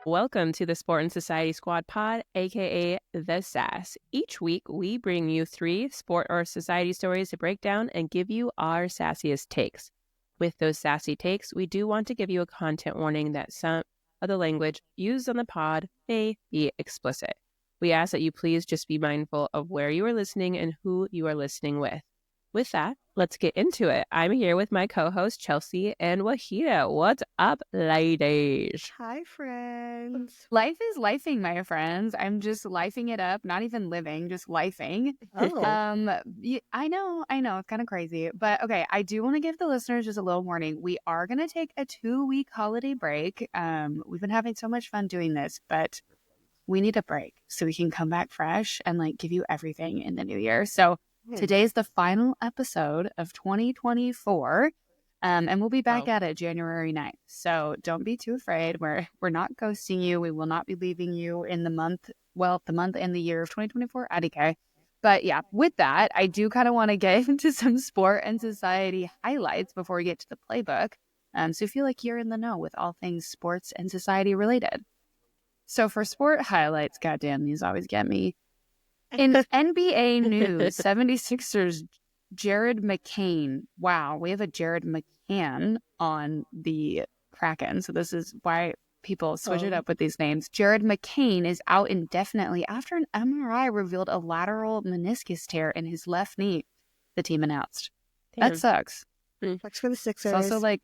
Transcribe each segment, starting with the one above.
Welcome to the Sport and Society Squad Pod, aka The SAS. Each week, we bring you 3 sport or society stories to break down and give you our sassiest takes. With those sassy takes, we do want to give you a content warning that some of the language used on the pod may be explicit. We ask that you please just be mindful of where you are listening and who you are listening with. With that, let's get into it. I'm here with my co-host Chelsea and Wahida. What's up, ladies? Hi, friends. Life is lifing, my friends. I'm just lifing it up, not even living, just lifing. Oh, I know, it's kind of crazy. But okay, I do want to give the listeners just a little warning. We are going to take a 2-week holiday break. We've been having so much fun doing this, but we need a break so we can come back fresh and like give you everything in the new year. So today's the final episode of 2024. And we'll be back at it January 9th. So don't be too afraid. We're not ghosting you. We will not be leaving you in the month and the year of 2024 IDK. But yeah, with that, I do kind of want to get into some sport and society highlights before we get to the playbook. So feel like you're in the know with all things sports and society related. So for sport highlights, goddamn, these always get me. In NBA news, 76ers Jared McCain. Wow, we have a Jared McCann on the Kraken. So this is why people switch it up with these names. Jared McCain is out indefinitely after an MRI revealed a lateral meniscus tear in his left knee, the team announced. Damn. That sucks. Sucks for the Sixers. It's also like,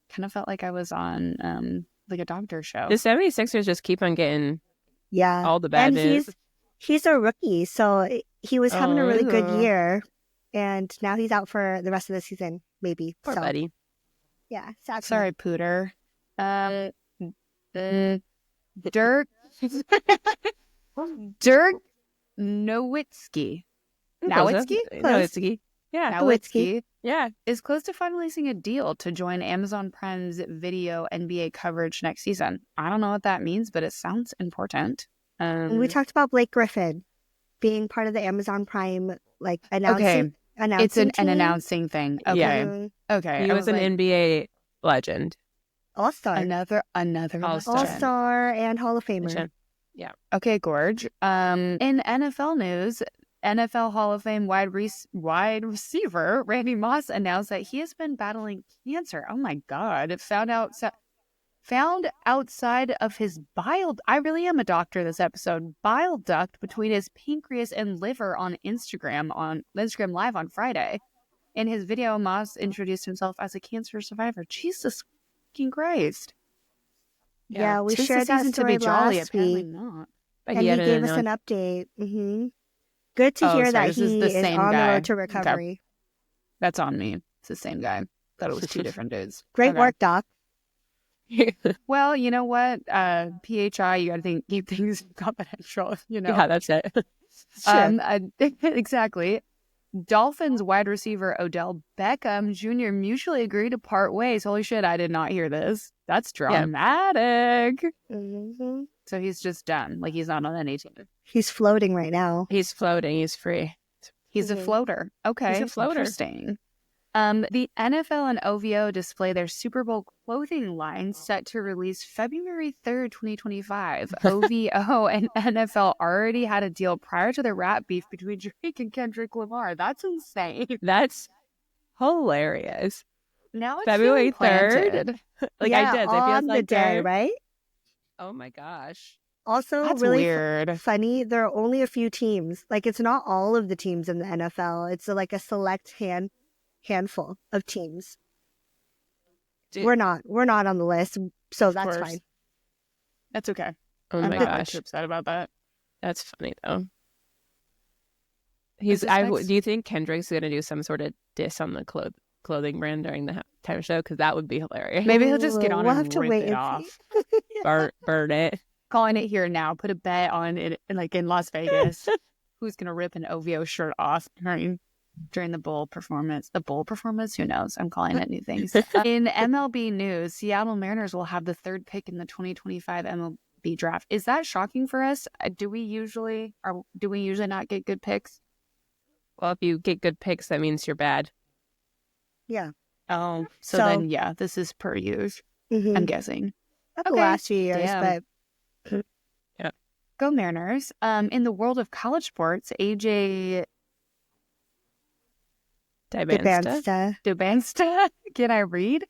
kind of felt like I was on like a doctor show. The 76ers just keep on getting all the bad and news. He's a rookie, so he was having a really good year. And now he's out for the rest of the season, maybe. Poor buddy. Yeah, sad. Sorry, Pooter. Dirk Nowitzki. Nowitzki. Yeah. Nowitzki. Yeah. Is close to finalizing a deal to join Amazon Prime's video NBA coverage next season. I don't know what that means, but it sounds important. We talked about Blake Griffin being part of the Amazon Prime, like, announcing. Okay. It's an announcing thing. Okay. Yeah. Okay. He was an NBA legend. All-star. Another All-star and Hall of Famer. Yeah. Okay, Gorge. In NFL news, NFL Hall of Fame wide receiver Randy Moss announced that he has been battling cancer. Oh my God. Found outside of his bile, I really am a doctor this episode, bile duct between his pancreas and liver on Instagram Live on Friday. In his video, Moss introduced himself as a cancer survivor. Jesus fucking Christ. Yeah, we shared that story last week. Not. And he gave us an update. Mm-hmm. Good to hear that he is on the road to recovery. Okay. That's on me. It's the same guy. Thought it was 2 different dudes. Great work, Doc. Well, you know what? PHI, you got to keep things confidential, you know? Yeah, that's it. Exactly. Dolphins wide receiver Odell Beckham Jr. mutually agreed to part ways. Holy shit, I did not hear this. That's dramatic. Yeah. Mm-hmm. So he's just done. Like, he's not on any team. He's floating right now. He's floating. He's free. He's a floater. Okay. He's a floater. Interesting. The NFL and OVO display their Super Bowl clothing line set to release February 3rd, 2025. OVO and NFL already had a deal prior to the rap beef between Drake and Kendrick Lamar. That's insane. That's hilarious. Now it's February 3rd. Like, yeah, I did. On the day, right? Oh my gosh. Also, that's really weird. Funny, there are only a few teams. Like, it's not all of the teams in the NFL. It's like a select handful of teams. We're not on the list, so that's fine. That's okay. Oh I'm my not gosh, too upset about that. That's funny though. Do you think Kendrick's gonna do some sort of diss on the clothing brand during the halftime show? Because that would be hilarious. Maybe he'll just get on we'll and have to rip wait it and off. Burn it. Calling it here now. Put a bet on it, like in Las Vegas. Who's gonna rip an OVO shirt off during the bowl performance? The bowl performance? Who knows? I'm calling it new things. In MLB news, Seattle Mariners will have the 3rd pick in the 2025 MLB draft. Is that shocking for us? Do we usually not get good picks? Well, if you get good picks, that means you're bad. Yeah. Oh, so then, yeah, this is per usual, I'm guessing. Not the last few years, but Yeah. Go Mariners. In the world of college sports, AJ Dubangsta, can I read?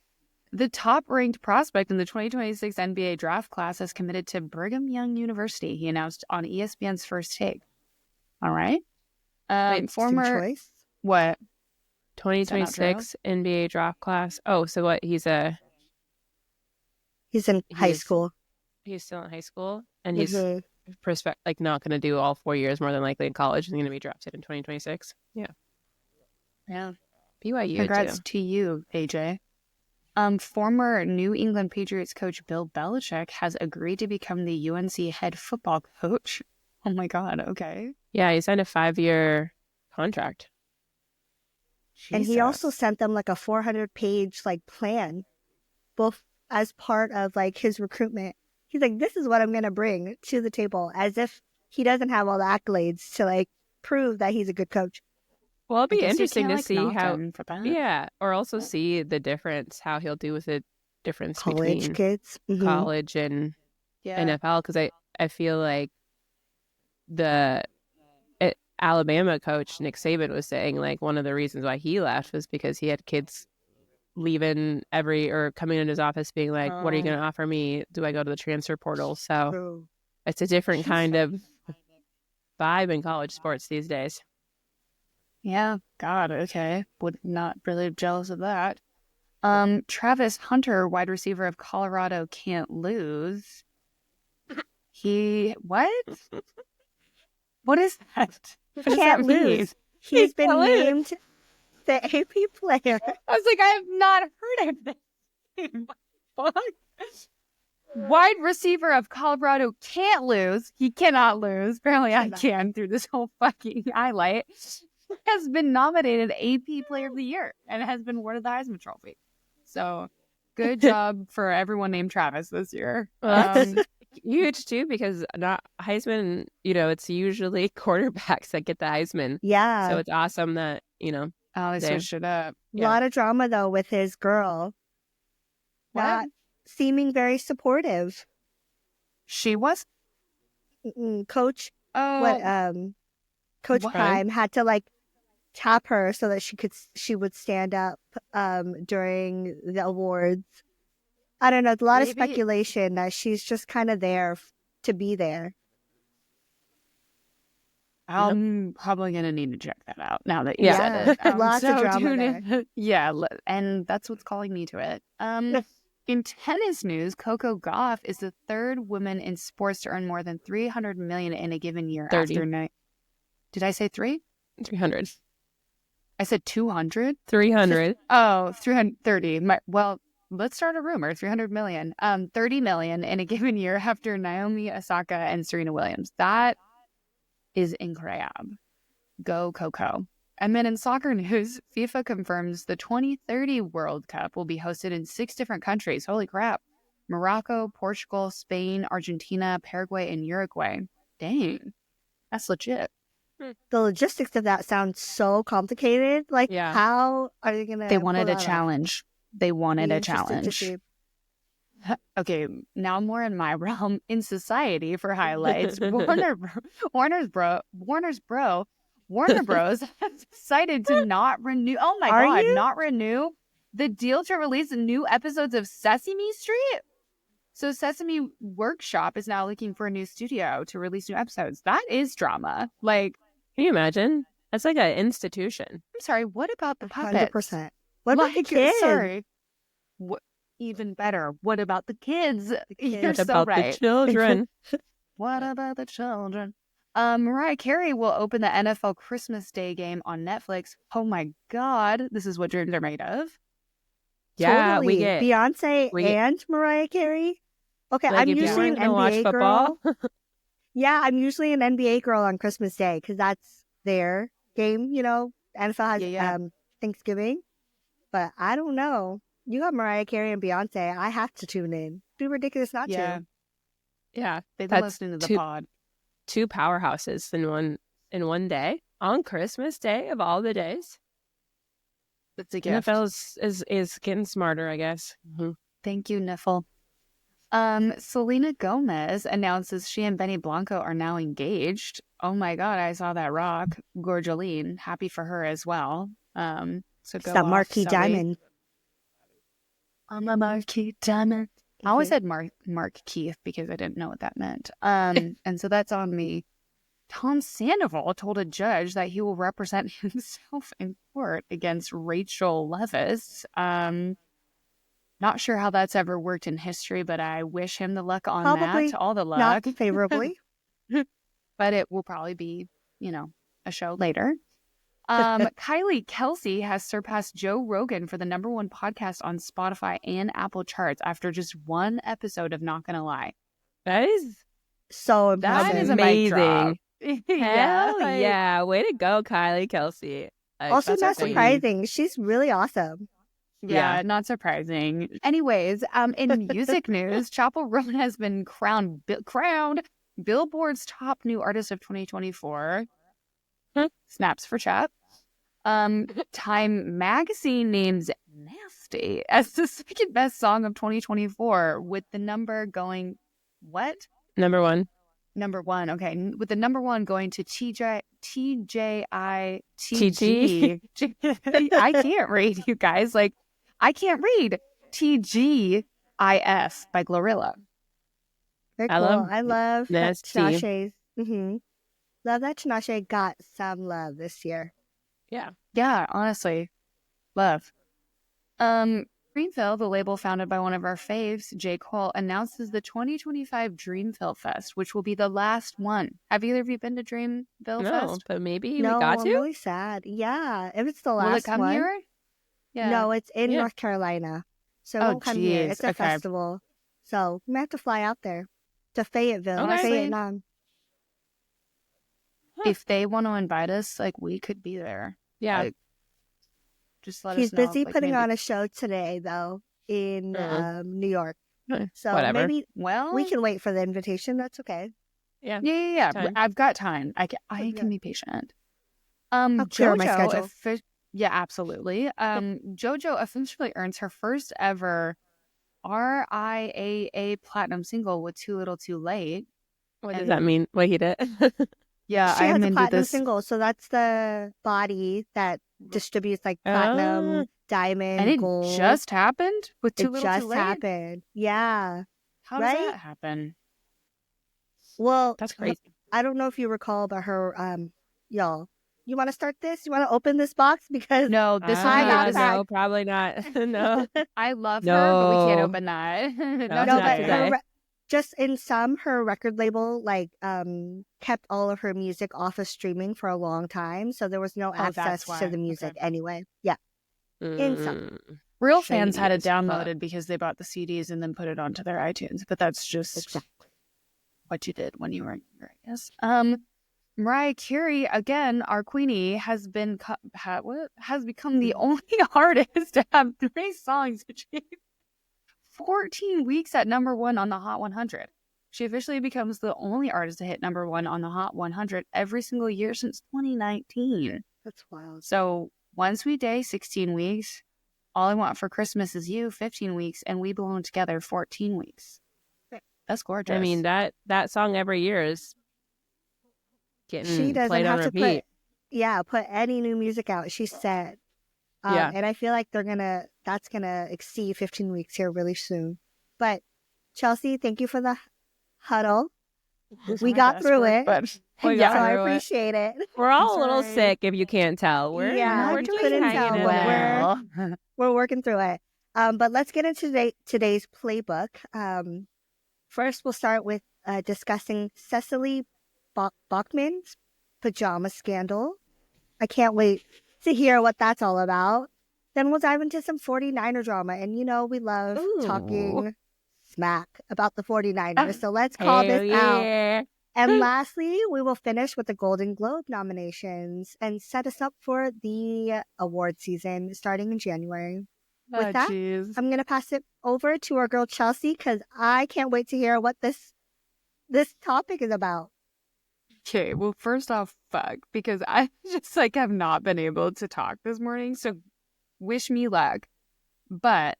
The top-ranked prospect in the 2026 NBA draft class has committed to Brigham Young University, he announced on ESPN's First Take. All right. Wait, former choice? What? 2026 NBA draft class. Oh, so what? He's in high school. He's still in high school, and he's not going to do all 4 years more than likely in college. He's going to be drafted in 2026. Yeah. BYU. Congrats to you, AJ. Former New England Patriots coach Bill Belichick has agreed to become the UNC head football coach. Oh my God. Okay. Yeah, he signed a 5-year contract. Jesus. And he also sent them like a 400-page plan, both as part of his recruitment. He's like, this is what I'm going to bring to the table, as if he doesn't have all the accolades to prove that he's a good coach. Well, it'll be interesting to see how, or also see the difference, how he'll do with the difference between kids, college and NFL. Because I feel like the Alabama coach, Nick Saban, was saying one of the reasons why he left was because he had kids leaving coming in his office being like, what are you going to offer me? Do I go to the transfer portal? So it's a different kind of vibe in college sports these days. Yeah, God, okay. Would not really jealous of that. Travis Hunter, wide receiver of Colorado, can't lose. What? What is that? What does can't that lose. Mean? He's been named the AP player. I was like, I have not heard of this. Fuck. Wide receiver of Colorado can't lose. He cannot lose. Apparently I can through this whole fucking highlight. Has been nominated AP Player of the Year and has been awarded the Heisman Trophy. So, good job for everyone named Travis this year. Well, that's huge too, because not Heisman. It's usually quarterbacks that get the Heisman. Yeah. So it's awesome that they switched it up. A lot of drama though with his girl. Not seeming very supportive. She was. Coach. Coach Prime had to tap her so that she would stand up during the awards. I don't know. There's a lot of speculation that she's just kind of there to be there. I'm probably going to need to check that out now that you said it. Lots of drama there. Yeah, and that's what's calling me to it. In tennis news, Coco Gauff is the third woman in sports to earn more than $300 million in a given year. 30. Did I say 300. I said 200? 300. Oh, 330. Well, let's start a rumor. 300 million. 30 million in a given year after Naomi Osaka and Serena Williams. That is incredible. Go Coco. And then in soccer news, FIFA confirms the 2030 World Cup will be hosted in 6 different countries. Holy crap. Morocco, Portugal, Spain, Argentina, Paraguay, and Uruguay. Dang. That's legit. The logistics of that sound so complicated. How are they going to... They wanted a challenge. They wanted a challenge. Okay, now more in my realm. In society for highlights, Warner Bros. Has decided to not renew... Oh my God, not renew the deal to release new episodes of Sesame Street? So Sesame Workshop is now looking for a new studio to release new episodes. That is drama. Can you imagine? That's like an institution. I'm sorry, what about the puppets? 100%. What about the kids? Sorry. Even better, what about the kids? You're what so about right. the children? What about the children? Mariah Carey will open the NFL Christmas Day game on Netflix. Oh my God, this is what dreams are made of. Yeah, totally. we get Beyonce and Mariah Carey. Okay, I'm usually an NBA girl. Yeah, I'm usually an NBA girl on Christmas Day because that's their game. NFL has Thanksgiving, but I don't know. You got Mariah Carey and Beyonce. I have to tune in. It'd be ridiculous not to. Yeah, they've been listening to the pod. 2 powerhouses in one day on Christmas Day of all the days. That's a gift. NFL is getting smarter, I guess. Mm-hmm. Thank you, Niffle. Selena Gomez announces she and Benny Blanco are now engaged. Oh my God, I saw that rock. Gorgeline. Happy for her as well. So It's go that off, marquee Sully. diamond. I'm a marquee diamond. I always said Mark Keith because I didn't know what that meant. And so that's on me. Tom Sandoval told a judge that he will represent himself in court against Rachel Leviss. Not sure how that's ever worked in history, but I wish him the luck on Probably that. All the not luck. favorably. But it will probably be, a show later. Kylie Kelsey has surpassed Joe Rogan for the #1 podcast on Spotify and Apple charts after just one episode of Not Gonna Lie. That is So That impressive. is a mic drop. Hell yeah. Way to go, Kylie Kelsey. Also that's not our queen. surprising. She's really awesome. Yeah, not surprising. Anyways, in music news, Chappell Roan has been crowned Billboard's top new artist of 2024. Snaps for Chap. Time magazine names Nasty as the second best song of 2024, with the number going what? Number one. Number one. Okay. With the number one going to TJI TG. I can't read, you guys. Like, I can't read. TGIS by Glorilla. Very I cool. love I love that Nasty. Tinashe's. Love that Tinashe got some love this year. Yeah. Yeah, honestly. Love. Dreamville, the label founded by one of our faves, J. Cole, announces the 2025 Dreamville Fest, which will be the last one. Have either of you been to Dreamville No, Fest? but maybe No, we got I'm to. really sad. Yeah, if it's the last Will it come one. here? Yeah. No, it's in Yeah. North Carolina. So it Oh, won't come here. geez. It's a Okay. festival. So we might have to fly out there to Fayetteville. Honestly, Vietnam. if they want to invite us, like, we could be there. Yeah. Like, just let He's us know. busy like, putting maybe- on a show today, though, in New York. So Whatever. maybe Well, we can wait for the invitation. That's okay. Yeah. Yeah. Time. I've got time. I Yeah. can be patient. I'll clear my JoJo, schedule. yeah, absolutely. JoJo officially earns her first ever RIAA platinum single with Too Little Too Late. What does that mean? What he did? Yeah, She I'm has a into platinum this. single, so that's the body that distributes like platinum, diamond, And it gold. just happened with Too It Little Too just Late? happened. Yeah. How does right? that happen? Well, That's crazy. I don't know if you recall, but her, y'all, you want to start this? You want to open this box? Because No, this I one got is packed. No, probably not. No. I love her, but we can't No. open that. No, Not no, not but today. today. just in some, her record label kept all of her music off of streaming for a long time, so there was no that's access why. to the music Okay. anyway. Yeah, in some. Real fans had it Shady as fuck. downloaded because they bought the CDs and then put it onto their iTunes. But that's just Exactly. what you did when you were younger, I guess. Mariah Carey, again, our queenie, has become the only artist to have 3 songs achieve 14 weeks at #1 on the Hot 100. She officially becomes the only artist to hit #1 on the Hot 100 every single year since 2019. That's wild. So One Sweet Day, 16 weeks. All I Want for Christmas Is You, 15 weeks. And We Belong Together, 14 weeks. That's gorgeous. I mean, that song every year is getting She doesn't played on have to repeat. put any new music out. She's set. Yeah. And I feel like that's gonna exceed 15 weeks here really soon. But Chelsea, thank you for the huddle. We got through it. But We So got I through it. appreciate it. We're all a little Sorry. sick, if you can't tell. We're Yeah, we're you doing couldn't hanging tell, in but there. we're working through it. But let's get into today's playbook. First, we'll start with discussing Cecily Bachman's pajama scandal. I can't wait to hear what that's all about. Then we'll dive into some 49er drama. And, we love talking smack about the 49ers. So let's call Hell this out. yeah. And lastly, we will finish with the Golden Globe nominations and set us up for the award season starting in January. With that, geez. I'm going to pass it over to our girl Chelsea because I can't wait to hear what this topic is about. Okay, well, first off, fuck, because I just have not been able to talk this morning. So wish me luck. But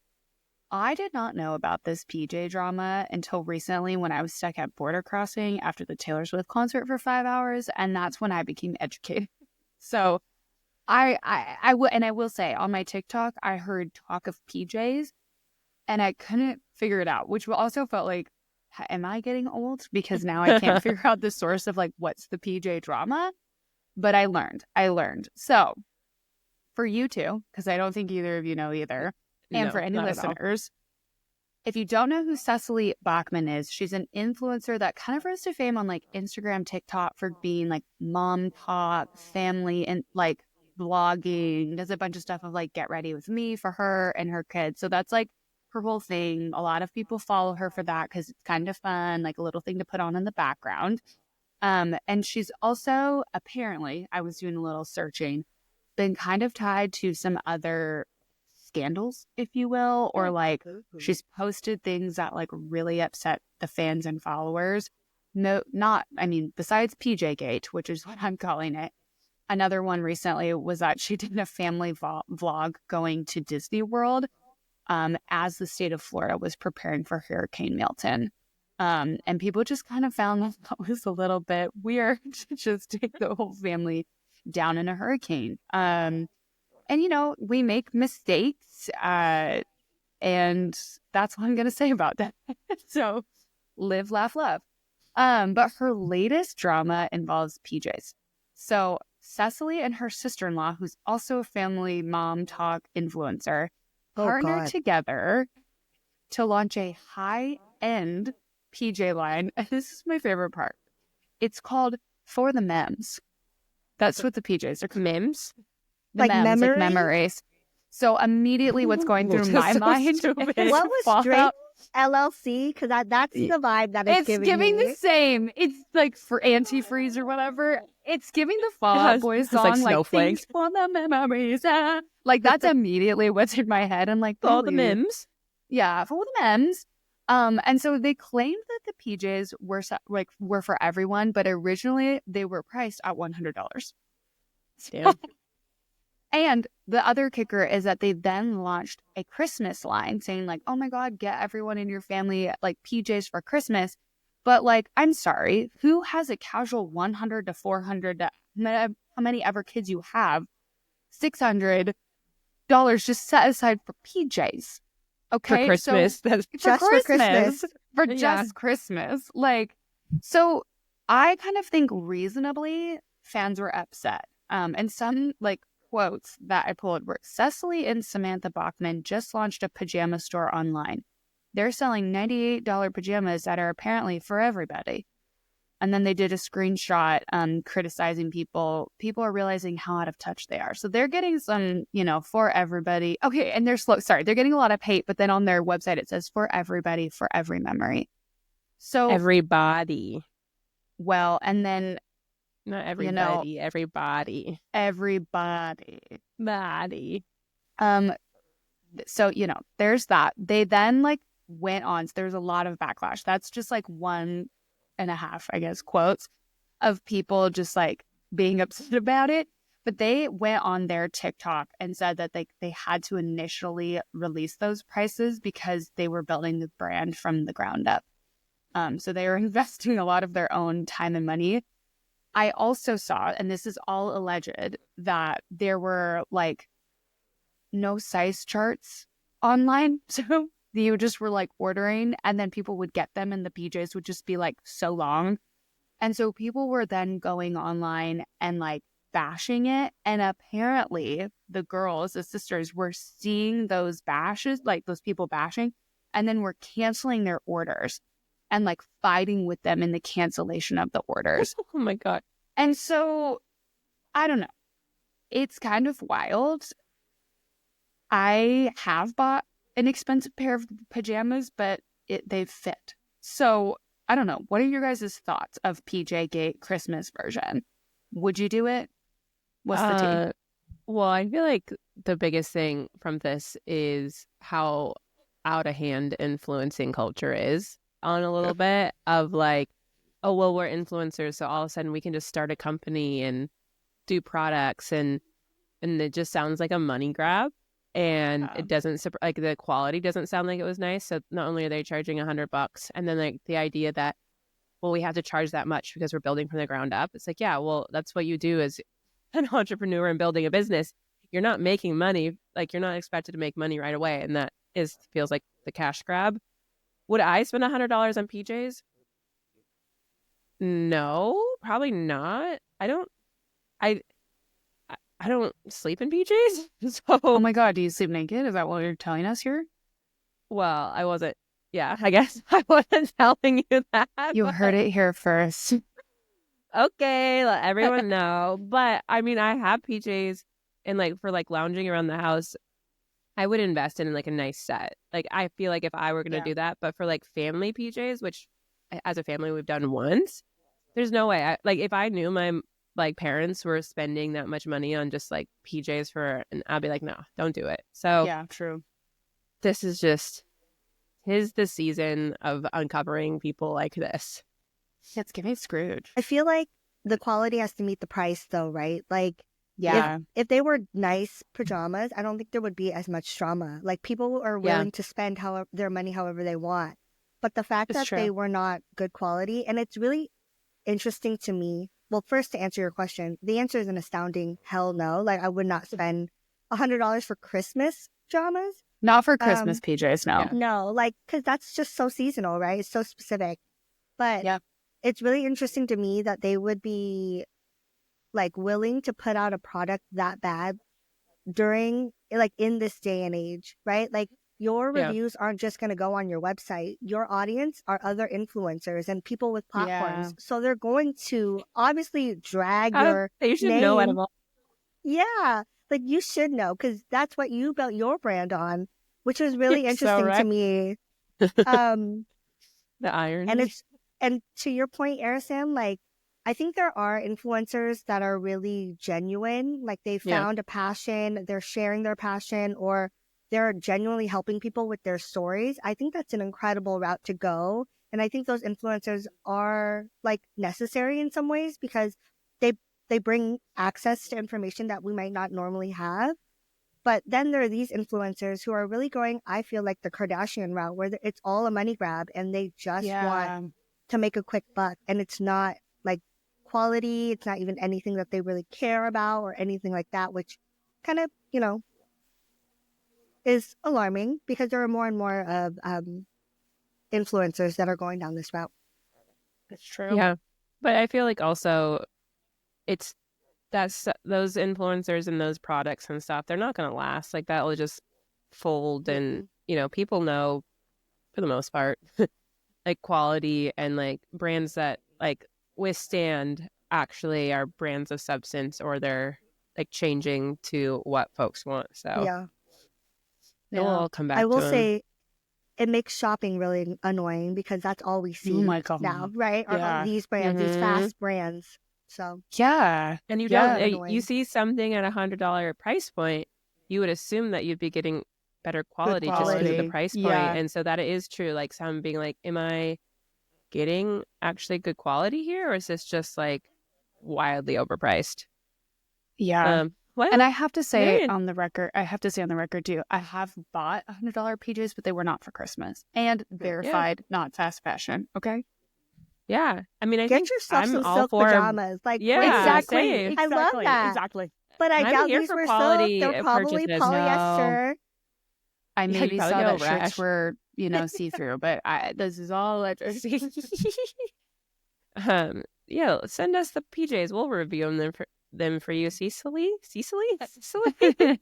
I did not know about this PJ drama until recently when I was stuck at border crossing after the Taylor Swift concert for 5 hours, and that's when I became educated. So I will say on my TikTok, I heard talk of PJs and I couldn't figure it out, which also felt like, am I getting old? Because now I can't figure out the source of like, what's the PJ drama? But I learned. So for you two, because I don't think either of you know either, and No, for any not at all. listeners, if you don't know who Cecily Bachman is, she's an influencer that kind of rose to fame on like Instagram, TikTok for being like mom talk, family, and like vlogging, does a bunch of stuff of like get ready with me for her and her kids. So that's like her whole thing. A lot of people follow her for that because it's kind of fun, like a little thing to put on in the background. And she's also apparently, I was doing a little searching, been kind of tied to some other scandals, if you will, or like she's posted things that like really upset the fans and followers. No, not, I mean, besides PJ Gate, which is what I'm calling it. Another one recently was that she did a family vlog going to Disney World as the state of Florida was preparing for Hurricane Milton. And people just kind of found that was a little bit weird to just take the whole family down in a hurricane. And, you know, we make mistakes, and that's what I'm going to say about that. So live, laugh, love. But her latest drama involves PJs. So Cecily and her sister-in-law, who's also a family mom talk influencer, partnered together to launch a high-end PJ line. And this is my favorite part. It's called For the Mems. That's what the PJs are called. Memes? Like memes, memories? like memories. So immediately what's going through my mind What was Straight LLC? Because that's the vibe that it's giving. It's giving me. the same. It's like for antifreeze or whatever. It's giving the Fall Out Boy song, like things for the memories. Like that's immediately what's in my head. I'm like, all the memes. Yeah, for the memes. And so they claimed that the PJs were for everyone, but originally they were priced at $100. Damn. And the other kicker is that they then launched a Christmas line saying like, oh my God, get everyone in your family like PJs for Christmas. But like, I'm sorry, who has a casual 100 to 400, how many ever kids you have, $600 just set aside for PJs. Okay. For Christmas. So, just for Christmas. For just Christmas. Like, so I kind of think reasonably fans were upset. And some like quotes that I pulled were Cecily and Samantha Bachman just launched a pajama store online. They're selling $98 pajamas that are apparently for everybody. And then they did a screenshot criticizing people. People are realizing how out of touch they are. So they're getting some, you know, for everybody. Okay, and they're slow. Sorry, they're getting a lot of hate, but then on their website it says for everybody, for every memory. So everybody. Well, and then not everybody, you know, everybody. Body. So, you know, there's that. They then like went on. So there's a lot of backlash. That's just like 1.5, I guess, quotes of people just like being upset about it. But they went on their TikTok and said that they had to initially release those prices because they were building the brand from the ground up. So they were investing a lot of their own time and money. I also saw, and this is all alleged, that there were like no size charts online. So you just were like ordering and then people would get them and the PJs would just be like so long. And so people were then going online and like bashing it. And apparently the girls, the sisters, were seeing those bashes, like those people bashing, and then were canceling their orders and like fighting with them in the cancellation of the orders. Oh my God. And so, I don't know. It's kind of wild. I have bought an expensive pair of pajamas, but they fit. So, I don't know. What are your guys' thoughts of PJ Gate Christmas version? Would you do it? What's the tea? Well, I feel like the biggest thing from this is how out of hand influencing culture is on a little bit of like, oh, well, we're influencers, so all of a sudden we can just start a company and do products, and it just sounds like a money grab. and it doesn't like the quality doesn't sound like it was nice. So not only are they charging $100, and then like the idea that, well, we have to charge that much because we're building from the ground up. It's like, yeah, well, that's what you do as an entrepreneur and building a business. You're not making money. Like, you're not expected to make money right away. And that feels like the cash grab. Would I spend $100 on PJs? No, probably not. I don't sleep in PJs. So, oh my God, do you sleep naked? Is that what you're telling us here? well, I wasn't. Yeah, I guess I wasn't telling you that. You heard it here first. Okay, let everyone know. But I mean, I have PJs, and like for like lounging around the house, I would invest in like a nice set. Like, I feel like if I were going to do that, but for like family PJs, which as a family we've done once, there's no way. Like, if I knew my like parents were spending that much money on just like PJs and I'd be like, no, don't do it. So yeah, true. This is just the season of uncovering people like this. It's giving Scrooge. I feel like the quality has to meet the price though, right? Like, yeah, if they were nice pajamas, I don't think there would be as much drama. Like, people are willing to spend their money however they want. But the fact that they were not good quality, and it's really interesting to me. Well, first, to answer your question, the answer is an astounding hell no. Like, I would not spend $100 for Christmas pajamas. Not for Christmas PJs, no. No, like, because that's just so seasonal, right? It's so specific. But it's really interesting to me that they would be like willing to put out a product that bad during, like, in this day and age, right? Like, your reviews aren't just going to go on your website. Your audience are other influencers and people with platforms. So they're going to obviously drag your they should name. know at all. Yeah, like, you should know, because that's what you built your brand on, which was really interesting to me. The irony. And to your point, Arisam, like, I think there are influencers that are really genuine. Like, they found a passion, they're sharing their passion, or they're genuinely helping people with their stories. I think that's an incredible route to go. And I think those influencers are like necessary in some ways, because they bring access to information that we might not normally have. But then there are these influencers who are really going, I feel like, the Kardashian route, where it's all a money grab and they just want to make a quick buck. And it's not like quality. It's not even anything that they really care about or anything like that, which kind of, is alarming, because there are more and more of influencers that are going down this route. That's true. Yeah. But I feel like also that's those influencers and those products and stuff, they're not going to last. Like, that will just fold. And, people know for the most part, like, quality and like brands that like withstand actually are brands of substance, or they're like changing to what folks want. So it will all come back. I will say it makes shopping really annoying, because that's all we see now, right? Are these brands, these fast brands. So and you don't you see something at $100 price point, you would assume that you'd be getting better quality just because of the price point. And so that is true. Like, some being like, am I getting actually good quality here, or is this just like wildly overpriced? Well, and I have to say on the record too, I have bought $100 PJs, but they were not for Christmas, and verified not fast fashion. Okay. Yeah, I mean, I get think yourself I'm some all silk for pajamas. Like, exactly. I love that. Exactly. But I doubt these were silk. They're probably polyester. No. I maybe saw that shirts were, see through, but this is all. Send us the PJs. We'll review them for you, Cecily. Okay,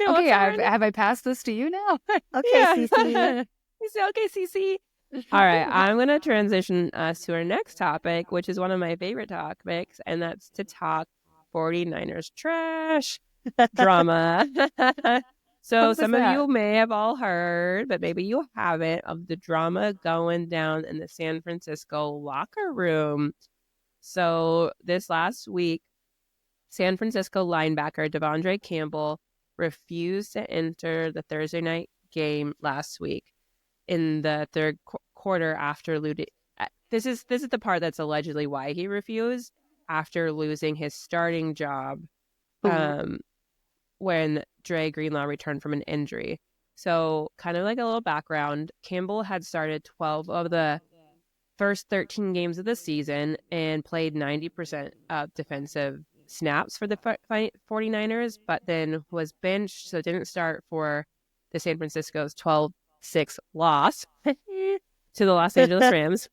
have I passed this to you now? Okay, Cecily. Okay, Cece. All right, I'm going to transition us to our next topic, which is one of my favorite topics, and that's to talk 49ers trash drama. So some of you may have all heard, but maybe you haven't, of the drama going down in the San Francisco locker room. So this last week, San Francisco linebacker Devondre Campbell refused to enter the Thursday night game last week in the third quarter after losing. This is the part that's allegedly why he refused, after losing his starting job when Dre Greenlaw returned from an injury. So kind of like a little background, Campbell had started 12 of the first 13 games of the season and played 90% of defensive snaps for the 49ers, but then was benched, so didn't start for the San Francisco's 12-6 loss to the Los Angeles Rams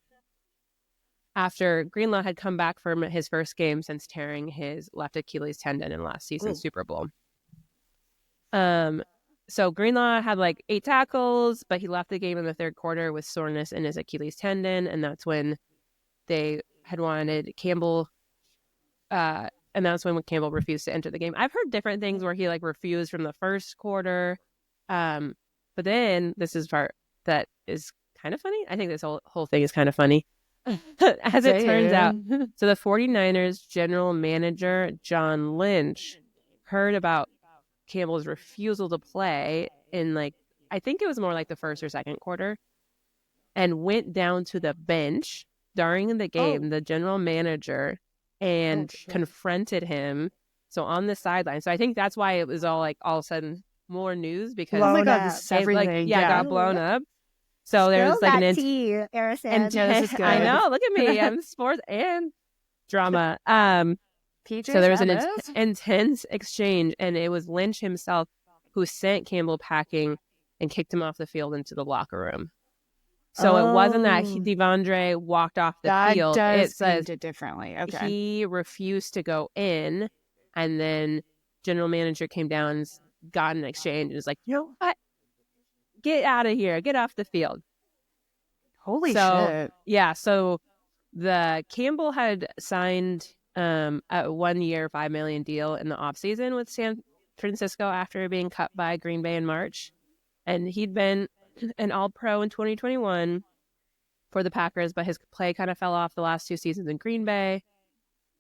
after Greenlaw had come back from his first game since tearing his left Achilles tendon in last season's Super Bowl. So Greenlaw had like 8 tackles, but he left the game in the third quarter with soreness in his Achilles tendon, and that's when they had wanted Campbell, and that's when Campbell refused to enter the game. I've heard different things where he like refused from the first quarter, but then this is part that is kind of funny. I think this whole thing is kind of funny. As it turns out, so the 49ers general manager, John Lynch, heard about Campbell's refusal to play in like, I think it was more like the first or second quarter, and went down to the bench during the game, the general manager, and confronted him. So on the sideline. So I think that's why it was all of a sudden more news, because oh my God, this is everything. Got blown up. So there was like an I know, look at me, I'm sports and drama. PJ so there was an intense exchange, and it was Lynch himself who sent Campbell packing and kicked him off the field into the locker room. So it wasn't that Devondre walked off the field. It says it differently. Okay. He refused to go in, and then general manager came down and got an exchange and was like, you know what? Get out of here. Get off the field. Holy shit. Yeah. So the Campbell had signed a 1 year, $5 million deal in the offseason with San Francisco after being cut by Green Bay in March. And he'd been an All-Pro in 2021 for the Packers, but his play kind of fell off the last 2 seasons in Green Bay.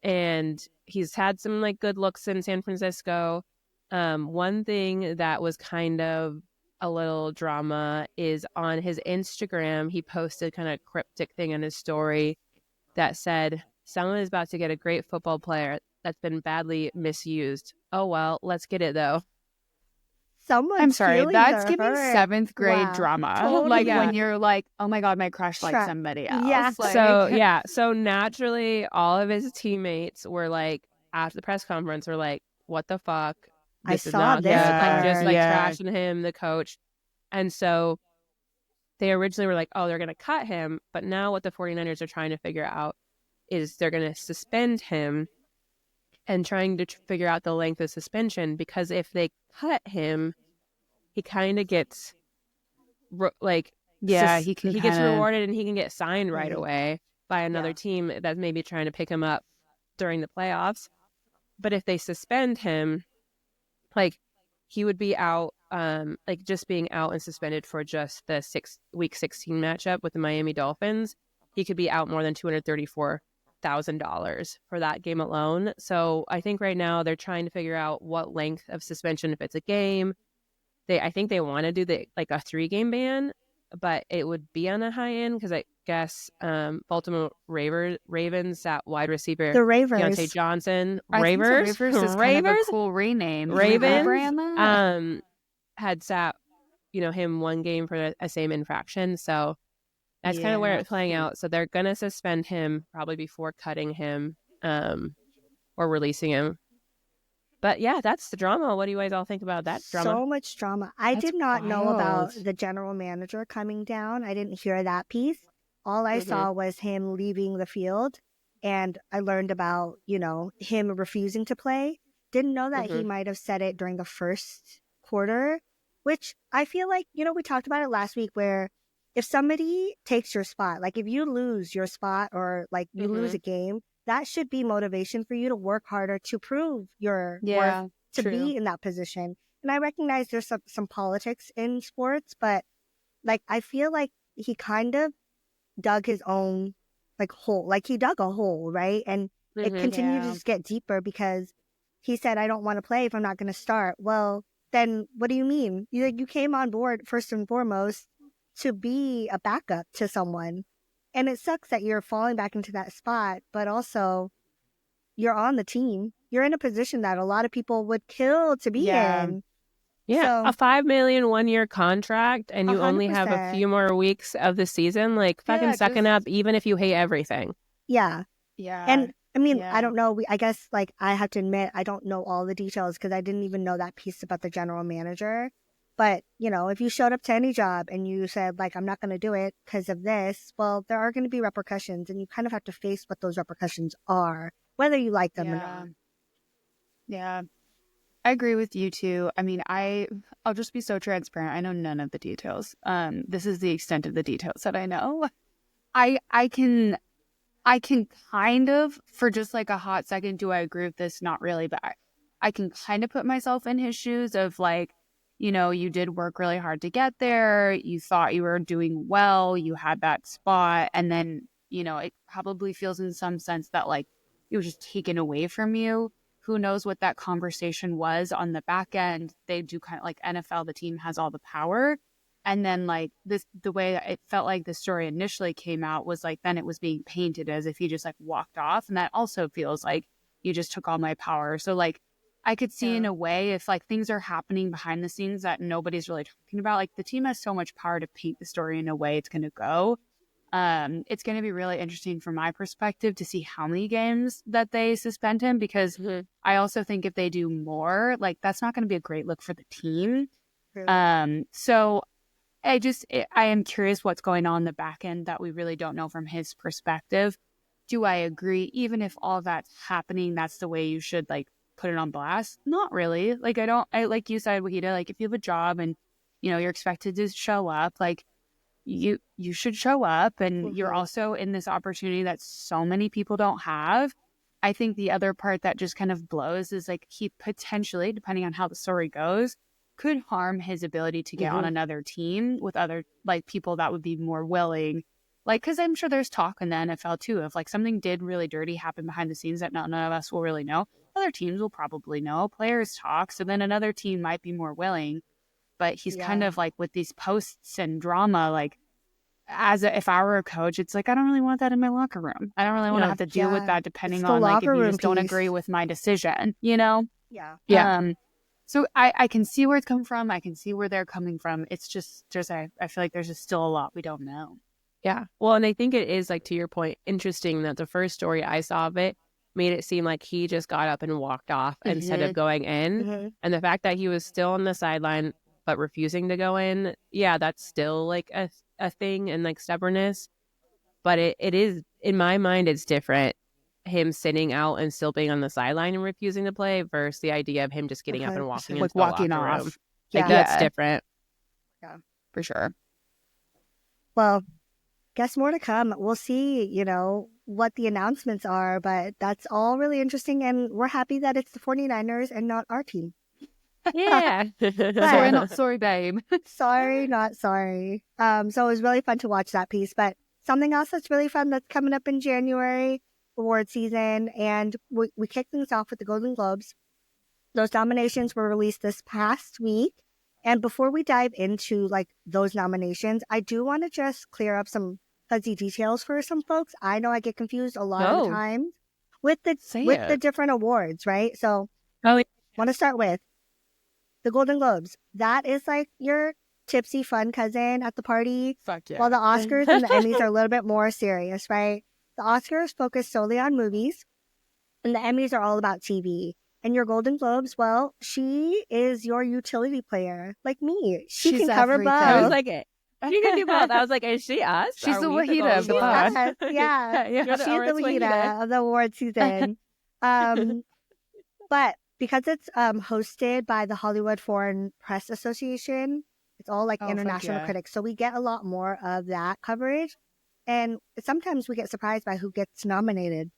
And he's had some like good looks in San Francisco. One thing that was kind of a little drama is on his Instagram, he posted kind of cryptic thing in his story that said, someone is about to get a great football player that's been badly misused. Oh, well, let's get it, though. I'm sorry, that's giving 7th grade drama. Totally. Like when you're like, oh my God, my crush likes somebody else. Yeah. Like... So naturally, all of his teammates were like, after the press conference, were like, what the fuck? This is not good. Trashing him, the coach. And so they originally were like, oh, they're going to cut him. But now what the 49ers are trying to figure out is they're going to suspend him, and trying to figure out the length of suspension, because if they cut him, he kind of gets he gets rewarded, and he can get signed right away by another team that's maybe trying to pick him up during the playoffs. But if they suspend him, like he would be out, just being out and suspended for just the week 16 matchup with the Miami Dolphins, he could be out more than $234,000 for that game alone. So I think right now they're trying to figure out what length of suspension, if it's a game. I think they want to do a 3-game ban, but it would be on a high end, because I guess Baltimore Ravens at wide receiver, the Ravers, Deontay Johnson, Ravers is kind of a cool rename. Ravens had sat him 1 game for a same infraction. So that's kind of where it's playing out. So they're gonna suspend him probably before cutting him or releasing him. But yeah, that's the drama. What do you guys all think about that drama? So much drama. I did not know about the general manager coming down. I didn't hear that piece. All I saw was him leaving the field, and I learned about, him refusing to play. Didn't know that he might have said it during the first quarter, which I feel like, we talked about it last week, where if somebody takes your spot, like if you lose your spot or like you lose a game, that should be motivation for you to work harder to prove your worth to be in that position. And I recognize there's some politics in sports, but like I feel like he kind of dug his own hole. Like he dug a hole, right? And it continued to just get deeper, because he said, I don't want to play if I'm not going to start. Well, then what do you mean? You came on board first and foremost to be a backup to someone. And it sucks that you're falling back into that spot, but also you're on the team. you're in a position that a lot of people would kill to be in. Yeah, So, a $5 million 1-year contract, and you only have a 100%. few more weeks of the season. Like, fucking sucking up, even if you hate everything. Yeah. Yeah. And I mean, I don't know. I guess, like, I have to admit, I don't know all the details because I didn't even know that piece about the general manager. But, you know, if you showed up to any job and you said, like, I'm not going to do it because of this, well, there are going to be repercussions, and you kind of have to face what those repercussions are, whether you like them or not. Yeah. I agree with you too. I mean, I'll just be so transparent. I know none of the details. This is the extent of the details that I know. I can kind of, for just like a hot second, do I agree with this? Not really, but I can kind of put myself in his shoes of like, you know, you did work really hard to get there. You thought you were doing well. You had that spot. And then, you know, it probably feels in some sense that like it was just taken away from you. Who knows what that conversation was on the back end? They do kind of like NFL, the team has all the power. And then like the way that it felt like the story initially came out was like, then it was being painted as if he just like walked off. And that also feels like you just took all my power. So like, I could see in a way if like things are happening behind the scenes that nobody's really talking about, like the team has so much power to paint the story in a way it's going to go. It's going to be really interesting from my perspective to see how many games that they suspend him, because I also think if they do more, like that's not going to be a great look for the team. So I am curious what's going on in the back end that we really don't know from his perspective. Do I agree? Even if all that's happening, that's the way you should like put it on blast? Not really. Like I like you said, Wahida, like if you have a job and you know you're expected to show up, like you should show up, and you're also in this opportunity that so many people don't have. I think the other part that just kind of blows is like he potentially, depending on how the story goes, could harm his ability to get on another team with other like people that would be more willing. Like, because I'm sure there's talk in the NFL too of like something did really dirty happen behind the scenes that none of us will really know. Other teams will probably know. Players talk, so then another team might be more willing. But he's kind of like with these posts and drama, like if I were a coach, it's like I don't really want that in my locker room. I don't really want to have to deal with that depending on like if you just don't agree with my decision, you know? Yeah. So I can see where it's coming from. I can see where they're coming from. It's just I feel like there's just still a lot we don't know. Yeah. Well, and I think it is, like, to your point, interesting that the first story I saw of it made it seem like he just got up and walked off instead of going in. And the fact that he was still on the sideline but refusing to go in, yeah, that's still like a thing, and like stubbornness. But it is, in my mind, it's different. Him sitting out and still being on the sideline and refusing to play versus the idea of him just getting up and walking into the locker room. Like, that's different. Yeah, for sure. Well, guess more to come. We'll see, you know, what the announcements are, but that's all really interesting. And we're happy that it's the 49ers and not our team. Yeah. Sorry, not sorry, babe. Sorry, not sorry. So it was really fun to watch that piece. But something else that's really fun that's coming up in January, award season, and we kicked things off with the Golden Globes. Those nominations were released this past week. And before we dive into like those nominations, I do want to just clear up some fuzzy details for some folks. I know I get confused a lot of the time with the different awards, right? So want to start with the Golden Globes. That is like your tipsy fun cousin at the party. Fuck yeah. While the Oscars and the Emmys are a little bit more serious, right? The Oscars focus solely on movies, and the Emmys are all about TV. And your Golden Globes, well, she is your utility player, like me. She's can cover both. I was like, she can do both. I was like, is she us? She's the Wahida of the pod. Yeah. She's the Wahida of the award season. But because it's hosted by the Hollywood Foreign Press Association, it's all like international critics. So we get a lot more of that coverage. And sometimes we get surprised by who gets nominated.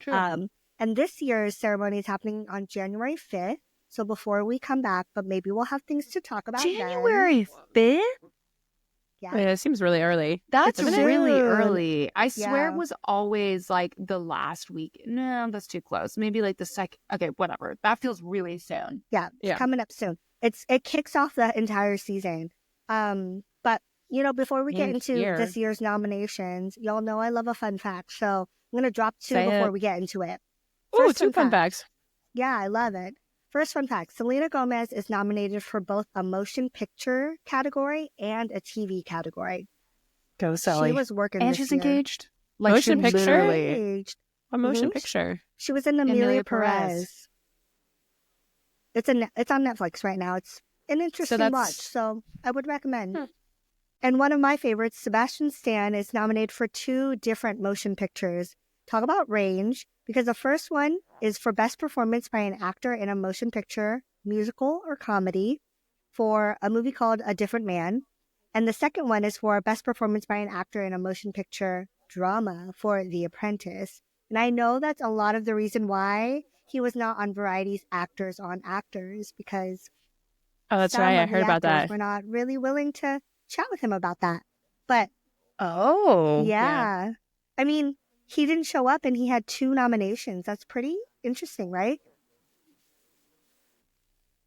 True. And this year's ceremony is happening on January 5th. So before we come back, but maybe we'll have things to talk about January 5th? Yeah, it seems really early. That's really early. I swear it was always like the last week. No, that's too close. Maybe like the second. Okay, whatever. That feels really soon. Yeah, it's coming up soon. It kicks off the entire season. But you know, before we get into this year's nominations, y'all know I love a fun fact. So I'm gonna drop two before we get into it. Oh, two fun facts. Yeah, I love it. First fun fact, Selena Gomez is nominated for both a motion picture category and a TV category. Go, Sally. She was working and this she's year. engaged. Like Motion she picture? literally- Engaged. A motion Mhm. picture. She was in Amelia Amelia Perez. It's on Netflix right now. It's an interesting that's- watch, so I would recommend. Hmm. And one of my favorites, Sebastian Stan, is nominated for 2 different motion pictures. Talk about range, because the first one is for Best Performance by an Actor in a Motion Picture, Musical, or Comedy for a movie called A Different Man. And the second one is for Best Performance by an Actor in a Motion Picture, Drama for The Apprentice. And I know that's a lot of the reason why he was not on Variety's Actors on Actors, because Oh, that's some right. I of the heard about actors that. were not really willing to chat with him about that. But Oh. yeah. I mean, he didn't show up and he had 2 nominations. That's pretty interesting, right?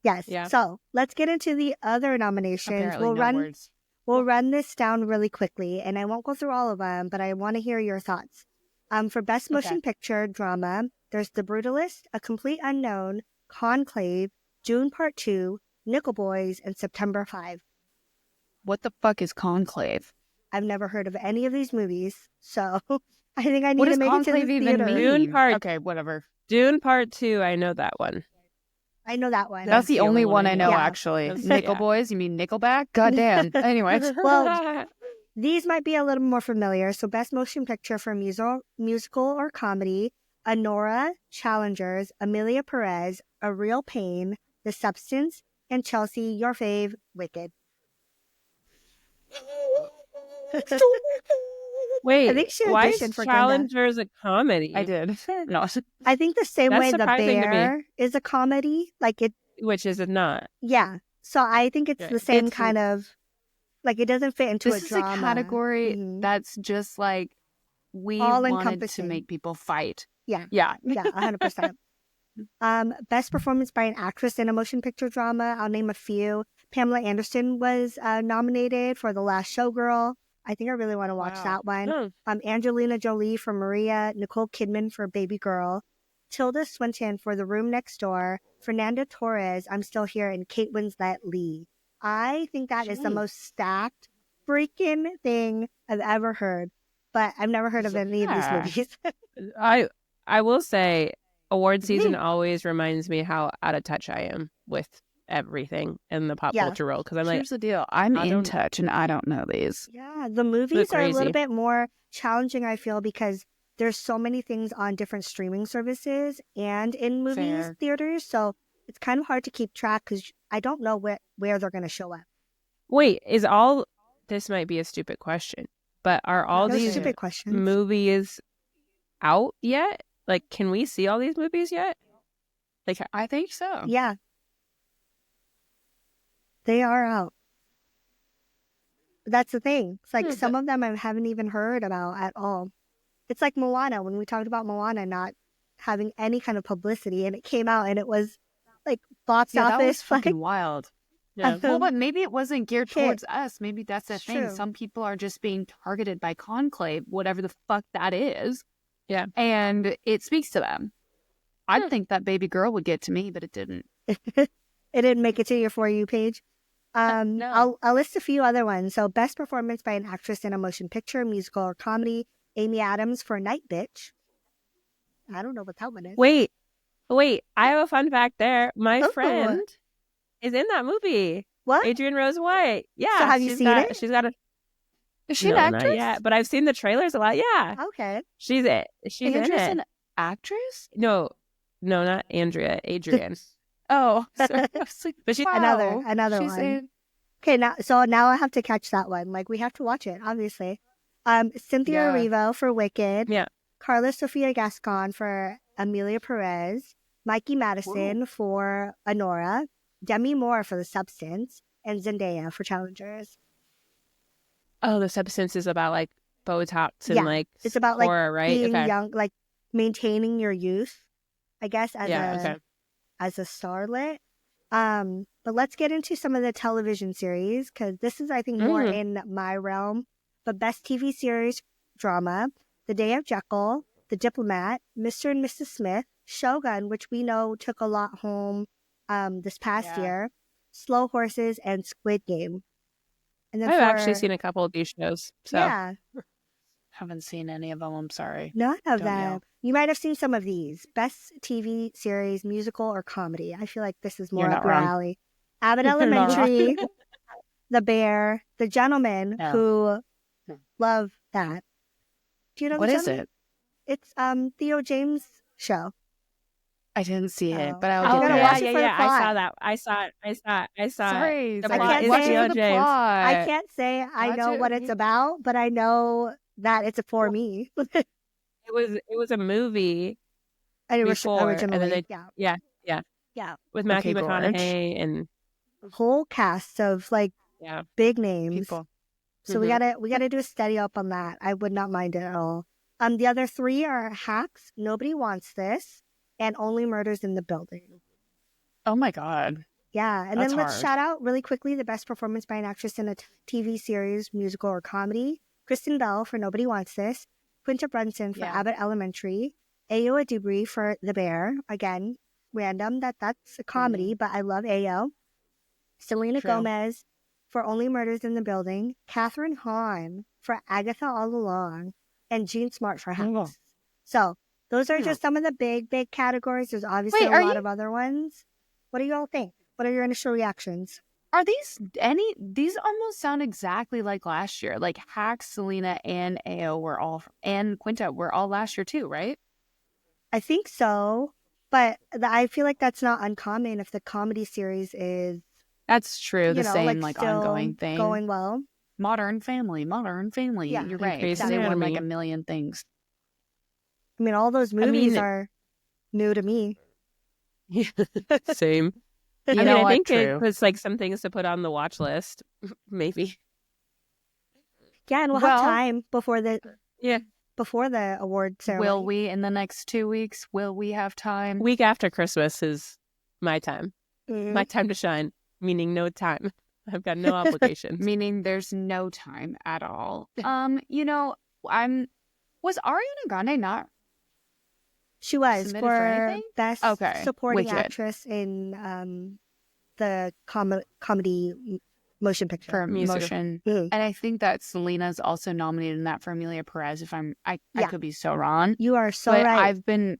Yes. Yeah. So let's get into the other nominations. Apparently no words. We'll run this down really quickly, and I won't go through all of them, but I want to hear your thoughts. For Best Motion Picture Drama, there's The Brutalist, A Complete Unknown, Conclave, June Part 2, Nickel Boys, and September 5. What the fuck is Conclave? I've never heard of any of these movies, so I think I need What to does make it to the Conclave even theater. mean? Dune Part- Okay, whatever. Dune Part 2, I know that one. I know that one. That's the only one I know, Yeah. actually. That's- Nickel yeah. Boys? You mean Nickelback? Goddamn. Anyway. Well, these might be a little more familiar. So Best Motion Picture for musical or comedy, Anora, Challengers, Amelia Perez, A Real Pain, The Substance, and Chelsea, your fave, Wicked. Wait, I think she why auditioned is for Challengers a comedy? I did. No. I think the same That's way The surprising to me. Bear is a comedy. Like it, Which is it not? yeah. So I think it's Yeah. the same It's- kind of, like it doesn't fit into This a is drama. a category Mhm. that's just like we All wanted to encompassing. make people fight. Yeah. Yeah. Yeah, 100%. Best performance by an actress in a motion picture drama. I'll name a few. Pamela Anderson was nominated for The Last Showgirl. I think I really want to watch Wow. that one. Oh, Angelina Jolie for Maria, Nicole Kidman for Baby Girl, Tilda Swinton for The Room Next Door, Fernanda Torres, I'm Still Here, and Kate Winslet Lee. I think that is the Jeez. most stacked freaking thing I've ever heard. But I've never heard of any of Yeah. these movies. I will say, award season always reminds me how out of touch I am with everything in the pop Yeah. culture world. Because I'm like, Here's the deal. I'm I in don't- touch and I don't know these. Yeah, the movies are a little crazy. bit more challenging, I feel, because there's so many things on different streaming services and in movies Fair. theaters. So it's kind of hard to keep track because I don't know where they're going to show up. wait, this might be a stupid question, but are all No these stupid questions. movies out yet? Like, can we see all these movies yet? Like, I think so. Yeah. They are out. That's the thing. It's like Hmm. some of them I haven't even heard about at all. It's like Moana, when we talked about Moana not having any kind of publicity, and it came out and it was like box Yeah, that office. was fucking like, wild. yeah. Well, but maybe it wasn't geared Hit. towards us. Maybe that's the It's thing. true. Some people are just being targeted by Conclave, whatever the fuck that is. Yeah. And it speaks to them. I'd Hmm. think that Baby Girl would get to me, but it didn't. it didn't make it to your For You page. No. I'll list a few other ones. So, best performance by an actress in a motion picture, musical, or comedy. Amy Adams for Night Bitch. I don't know what that one is. Wait, I have a fun fact there. My Oh. friend is in that movie. What? Adrienne Rose White. Yeah. So have you she's seen got- it? She's got a Is she no, an not actress? yet, but I've seen the trailers a lot. Yeah. Okay. She's it. She's in Andrew's it. an actress? No, not Andrea. Adrienne. Oh, sorry. I was like, But she's wow. another She's one. in- Okay, now I have to catch that one. Like, we have to watch it, obviously. Cynthia Yeah. Erivo for Wicked. Yeah. Carla Sofia Gascon for Amelia Perez. Mikey Madison for Anora. Demi Moore for The Substance. And Zendaya for Challengers. Oh, The Substance is about like Botox and Yeah, like It's about, like, horror, right? being Okay. young, like, maintaining your youth, I guess, as Okay. a starlet. But let's get into some of the television series, because this is, I think, more in my realm. But best TV series drama, The Day of Jekyll, The Diplomat, Mr. and Mrs. Smith, Shogun, which we know took a lot home this past year, Slow Horses, and Squid Game. And then I've actually seen a couple of these shows. So. Yeah. Haven't seen any of them. I'm sorry. None of them. You might have seen some of these. Best TV series, musical, or comedy. I feel like this is more up your alley. Abbott Elementary, The Bear, The Gentleman, who love that. Do you know what is it? It's Theo James' show. I didn't see it, but I'll get watch it. Yeah. I saw that. I saw Sorry, the I plot. can't say the plot. I can't say I know what it's about, but I know that it's for me. It was a movie. Before, originally, yeah, with Matthew McConaughey and a whole cast of big names. People. So we gotta do a study up on that. I would not mind it at all. The other three are Hacks, Nobody Wants This, and Only Murders in the Building. Oh my God. Yeah, and then let's shout out really quickly the best performance by an actress in a TV series, musical, or comedy. Kristen Bell for Nobody Wants This, Quinta Brunson for Abbott Elementary, Ayo Edebiri for The Bear. Again, random that's a comedy, but I love Ayo. Selena Gomez for Only Murders in the Building, Katherine Hahn for Agatha All Along, and Jean Smart for Hacks. So those are just some of the big categories. There's obviously a lot of other ones. What do you all think? What are your initial reactions? Are these almost sound exactly like last year? Like Hacks, Selena, and Ayo and Quinta were all last year too, right? I think so, but I feel like that's not uncommon if the comedy series is... That's true. The same ongoing thing. Going well. Modern Family. Yeah, you're right. They won a million things. I mean, all those movies are new to me. Same. I think it was some things to put on the watch list, maybe. Yeah, and we'll have time before the award ceremony. Will we in the next 2 weeks? Will we have time? Week after Christmas is my time. My time to shine, meaning no time. I've got no obligations. Meaning there's no time at all. Was Ariana Grande not? She was for best supporting Wicked. actress in the comedy motion picture for motion. And I think that Selena's also nominated in that for Amelia Perez. I could be so wrong. You are so right. I've been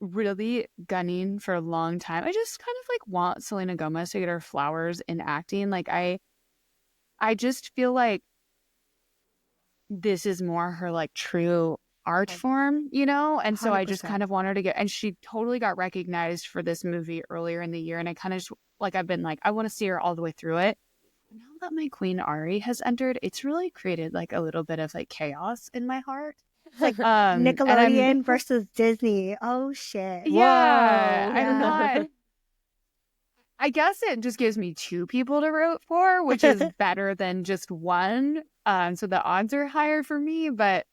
really gunning for a long time. I just kind of want Selena Gomez to get her flowers in acting. I just feel like this is more her true art form, and so 100%. I just kind of want her to get, and she totally got recognized for this movie earlier in the year, and I kind of just I've been I want to see her all the way through it. Now that my queen Ari has entered, it's really created a little bit of chaos in my heart. It's Nickelodeon versus Disney. Oh shit. Yeah. I'm not. I guess it just gives me two people to root for, which is better than just one. So the odds are higher for me, but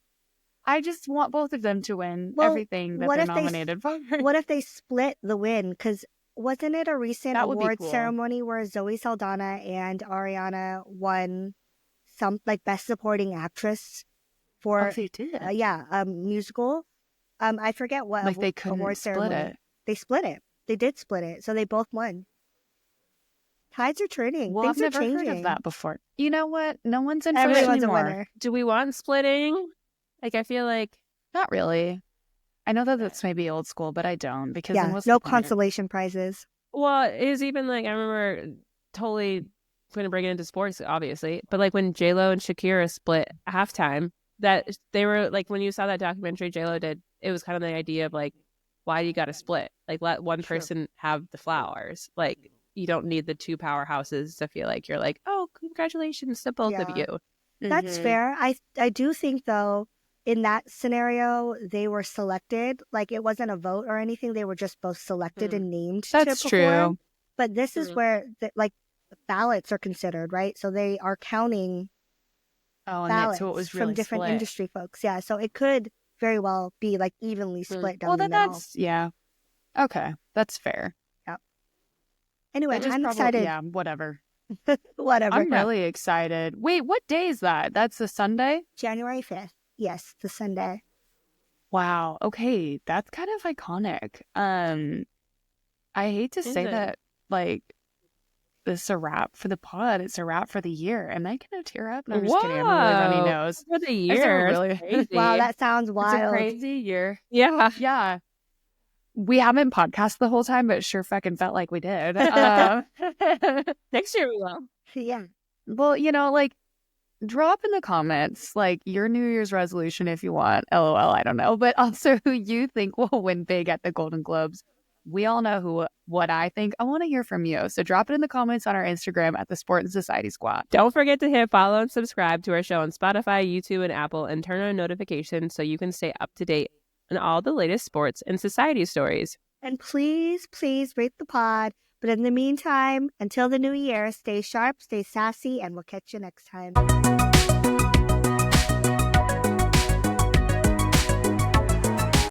I just want both of them to win everything that they're nominated for. What if they split the win? Because wasn't it a recent award ceremony where Zoe Saldana and Ariana won some best supporting actress for they did. musical. I forget what they couldn't award split ceremony. it. They split it. They did split it, so they both won. Tides are turning. Well, Things I've never are changing. heard of that before. You know what? No one's in for it Everyone's anymore. a winner. Do we want splitting? I feel like not really. I know that that's maybe old school, but I don't because no consolation prizes. Well, it was even I remember totally going to bring it into sports, obviously, but when J-Lo and Shakira split halftime, that they were when you saw that documentary J-Lo did, it was kind of the idea of why do you got to split? Let one person have the flowers. You don't need the two powerhouses to feel like you're oh, congratulations to both of you. That's fair. I do think though, in that scenario, they were selected. It wasn't a vote or anything. They were just both selected and named to perform. That's true. But this is where ballots are considered, right? So they are counting ballots so it was really from different split. industry folks. Yeah, so it could very well be evenly split down the middle. Okay, that's fair. Yeah. Anyway, I'm excited. Yeah, whatever. Whatever. I'm really excited. Wait, what day is that? That's a Sunday? January 5th. Yes, the Sunday. Wow. Okay. That's kind of iconic. I hate to say that, like, this is a wrap for the pod. It's a wrap for the year. Am I going to tear up? No, I'm just kidding. I have a really runny nose. For the I've never year. really... Crazy. Wow, that sounds It's wild. a crazy year. Yeah. Yeah. We haven't podcasted the whole time, but it sure fucking felt like we did. Next year we will. Yeah. Well, you know, like, drop in the comments, like, your New Year's resolution if you want. LOL, I don't know. But also who you think will win big at the Golden Globes. We all know what I think. I want to hear from you. So drop it in the comments on our Instagram at the Sport and Society Squad. Don't forget to hit follow and subscribe to our show on Spotify, YouTube, and Apple, and turn on notifications so you can stay up to date on all the latest sports and society stories. And please, please rate the pod. But in the meantime, until the new year, stay sharp, stay sassy, and we'll catch you next time.